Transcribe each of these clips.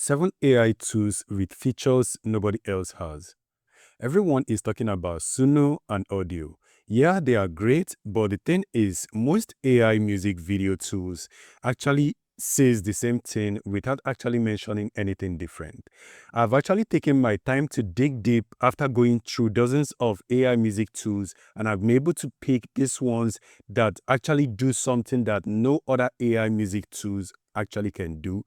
7 AI tools with features nobody else has. Everyone is talking about Suno and Audio. Yeah, they are great, but the thing is, most AI music video tools actually says the same thing without actually mentioning anything different. I've actually taken my time to dig deep after going through dozens of AI music tools, and I've been able to pick these ones that actually do something that no other AI music tools actually can do.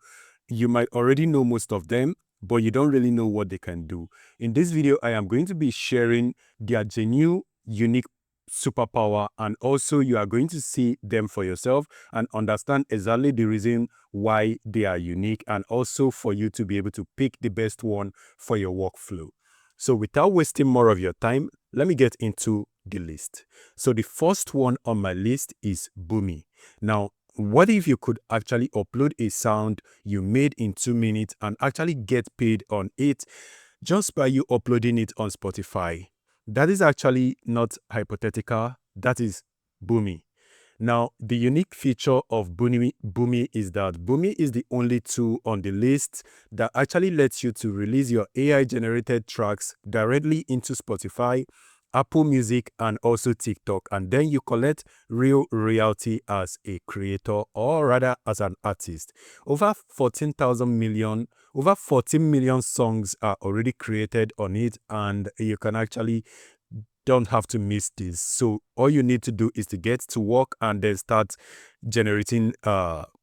You might already know most of them, but you don't really know what they can do. In this video, I am going to be sharing their genuine, unique superpower, and also you are going to see them for yourself and understand exactly the reason why they are unique, and also for you to be able to pick the best one for your workflow. So without wasting more of your time, let me get into the list. So the first one on my list is Boomy. Now, what if you could actually upload a sound you made in 2 minutes and actually get paid on it just by you uploading it on Spotify? That is actually not hypothetical, that is Boomy. Now, the unique feature of Boomy is that Boomy is the only tool on the list that actually lets you to release your AI-generated tracks directly into Spotify, Apple Music, and also TikTok, and then you collect real royalty as a creator, or rather as an artist. Over 14 million songs are already created on it, and you can actually don't have to miss this. So all you need to do is to get to work and then start generating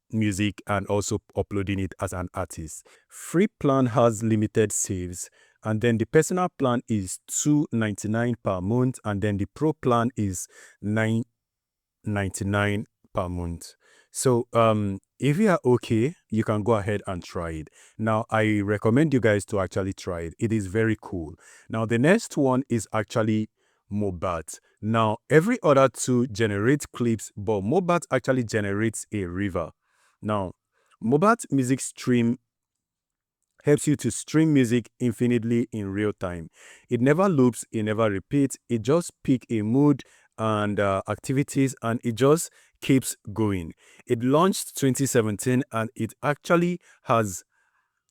music and also uploading it as an artist. Free plan has limited saves, and then the personal plan is $2.99 per month, and then the pro plan is $9.99 per month. So if you are okay, you can go ahead and try it. Now, I recommend you guys to actually try it. It is very cool. Now, the next one is actually Mobat. Now, every other tool generates clips, but Mobat actually generates a river. Now, Mobat Music Stream helps you to stream music infinitely in real time. It never loops, it never repeats, it just pick a mood and activities, and it just keeps going. It launched 2017, and it actually has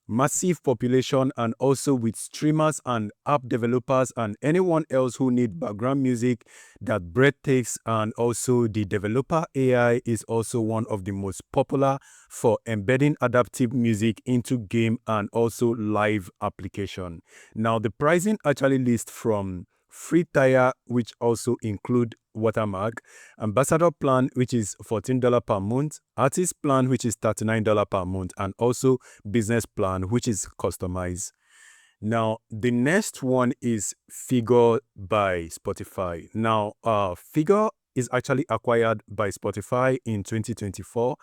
massive population, and also with streamers and app developers and anyone else who need background music that breath takes. And also the developer AI is also one of the most popular for embedding adaptive music into game and also live application. Now, the pricing actually lists from free tier, which also include watermark, ambassador plan, which is $14 per month, artist plan, which is $39 per month, and also business plan, which is customized. Now, the next one is Figure by Spotify. Now, Figure is actually acquired by Spotify in 2024.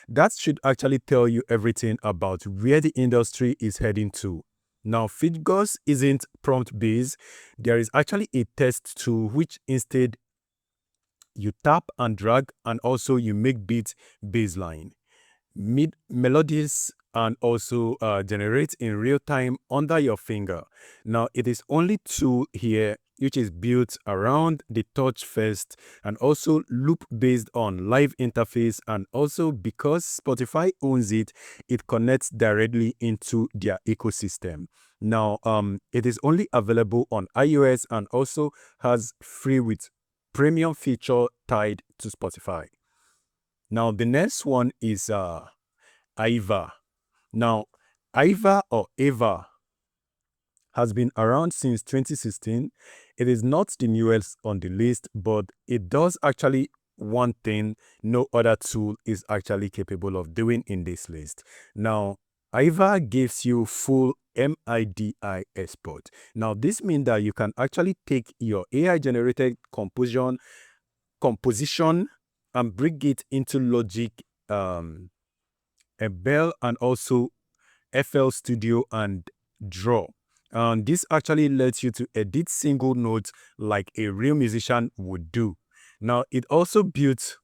That should actually tell you everything about where the industry is heading to. Now, Figures isn't prompt-based. There is actually a text tool which instead you tap and drag, and also you make beat baseline, melodies, and also generate in real time under your finger. Now, it is only tool here which is built around the touch first, and also loop based on live interface, and also because Spotify owns it, it connects directly into their ecosystem. Now, it is only available on iOS and also has free with premium feature tied to Spotify. Now, the next one is Aiva. Now, Aiva or Ava has been around since 2016. It is not the newest on the list, but it does actually one thing no other tool is actually capable of doing in this list. Now, Aiva gives you full MIDI export. Now, this means that you can actually take your AI-generated composition and bring it into Logic, Ableton, and also FL Studio and Draw. And this actually lets you to edit single notes like a real musician would do. Now, it also builds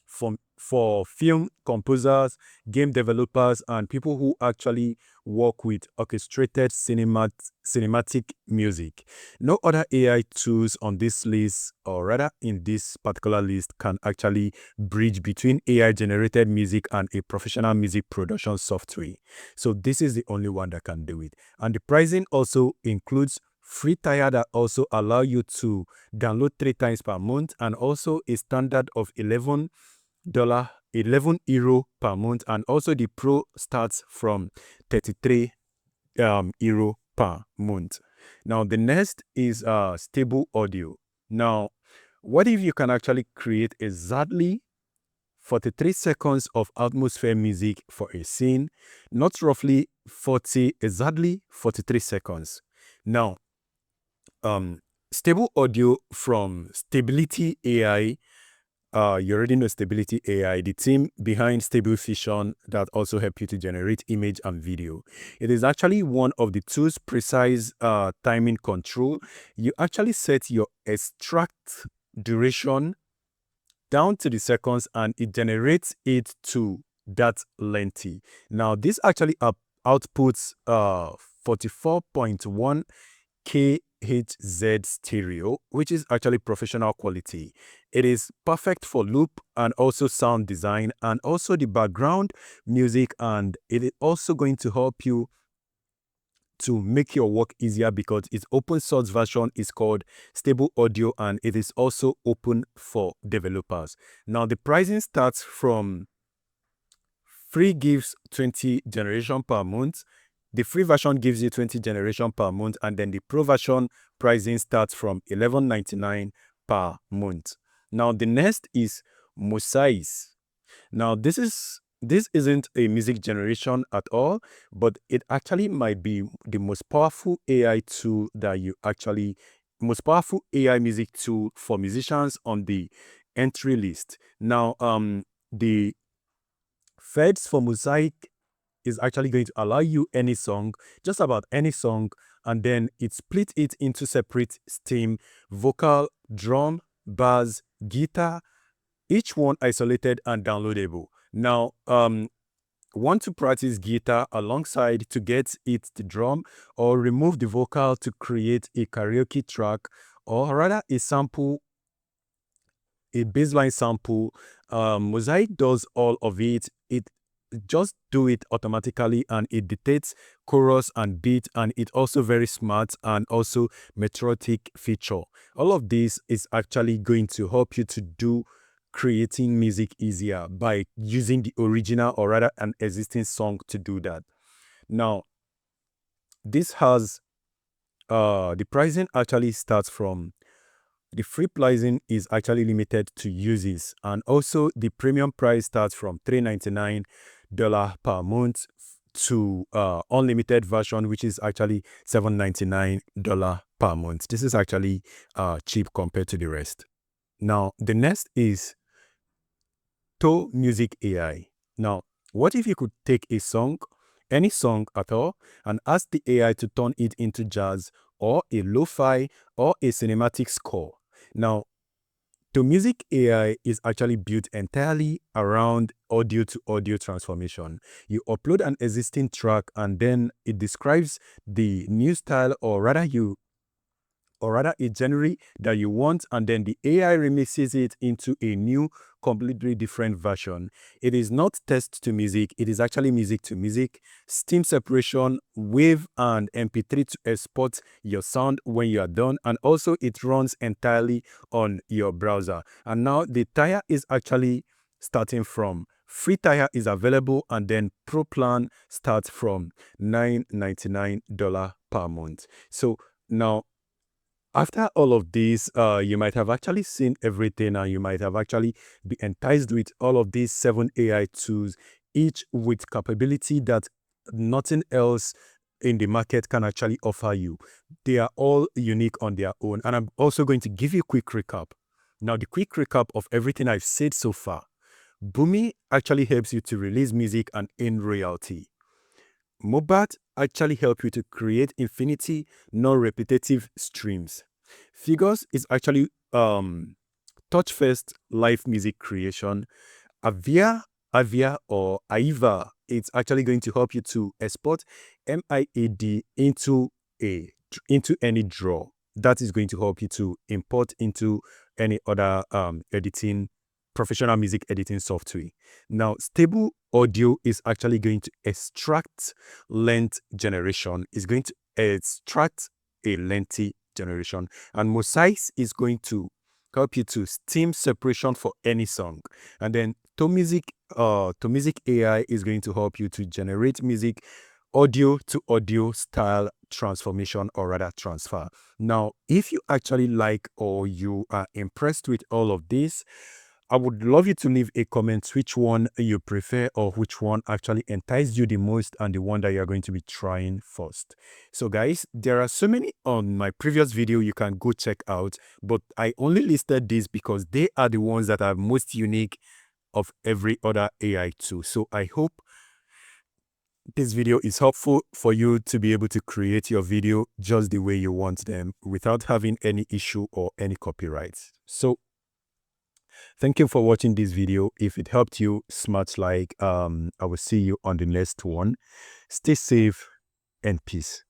from for film composers, game developers, and people who actually work with orchestrated cinematic music. No other AI tools on this list, or rather in this particular list, can actually bridge between AI generated music and a professional music production software. So this is the only one that can do it. And the pricing also includes free tier that also allow you to download 3 times per month, and also a standard of €11 per month, and also the pro starts from 33 euro per month. Now the next is stable audio. Now, what if you can actually create exactly 43 seconds of atmosphere music for a scene, not roughly 40, exactly 43 seconds. Now, stable audio from Stability AI. You already know Stability AI, the team behind Stable Fusion that also help you to generate image and video. It is actually one of the tools precise timing control. You actually set your extract duration down to the seconds, and it generates it to that lengthy. Now, this actually outputs 44.1 KHZ stereo, which is actually professional quality. It is perfect for loop and also sound design and also the background music, and it is also going to help you to make your work easier because its open source version is called Stable Audio, and it is also open for developers. Now, the pricing starts from free gives 20 generation per month. The free version gives you 20 generation per month, and then the pro version pricing starts from $11.99 per month. Now, the next is Mosaic. Now, this isn't a music generation at all, but it actually might be the most powerful AI tool that you actually, most powerful AI music tool for musicians on the entry list. Now, the Feds for Mosaic is actually going to allow you any song, just about any song, and then it split it into separate stream: vocal, drum, bass, guitar, each one isolated and downloadable. Now, want to practice guitar alongside to get it the drum, or remove the vocal to create a karaoke track, or rather a sample, a baseline sample. Mosaic does all of it. It just do it automatically, and it detects chorus and beat, and it also very smart and also metrotic feature. All of this is actually going to help you to do creating music easier by using the original or rather an existing song to do that. Now, this has the pricing actually starts from, the free pricing is actually limited to users, and also the premium price starts from $3.99 per month to unlimited version, which is actually $7.99 per month. This is actually cheap compared to the rest. Now, the next is To Music AI. Now, what if you could take a song, any song at all, and ask the AI to turn it into jazz or a lo-fi or a cinematic score? Now, To Music AI is actually built entirely around audio to audio transformation. You upload an existing track, and then it describes the new style, or rather a genre that you want, and then the AI remixes it into a new, completely different version. It is not text to music, it is actually music to music, steam separation, wave and MP3 to export your sound when you are done, and also it runs entirely on your browser. And now the tier is actually starting from, free tier is available, and then pro plan starts from $9.99 per month. So now, after all of this, you might have actually seen everything, and you might have actually been enticed with all of these 7 AI tools, each with capability that nothing else in the market can actually offer you. They are all unique on their own. And I'm also going to give you a quick recap. Now, the quick recap of everything I've said so far. Boomy actually helps you to release music and earn royalty. Mobat actually help you to create infinity, non-repetitive streams. Figures is actually touch-first live music creation. Avia or Aiva. It's actually going to help you to export MIAD into any draw. That is going to help you to import into any other professional music editing software. Now, Stable Audio is actually going to extract length generation. It's going to extract a lengthy generation, and Mosaics is going to help you to steam separation for any song. And then To Music AI is going to help you to generate music audio to audio style transformation, or rather transfer. Now, if you actually like or you are impressed with all of this, I would love you to leave a comment which one you prefer or which one actually enticed you the most and the one that you're going to be trying first. So guys, there are so many on my previous video you can go check out, but I only listed these because they are the ones that are most unique of every other AI tool. So I hope this video is helpful for you to be able to create your video just the way you want them without having any issue or any copyrights. So thank you for watching this video. If it helped you, smash like. I will see you on the next one. Stay safe and peace.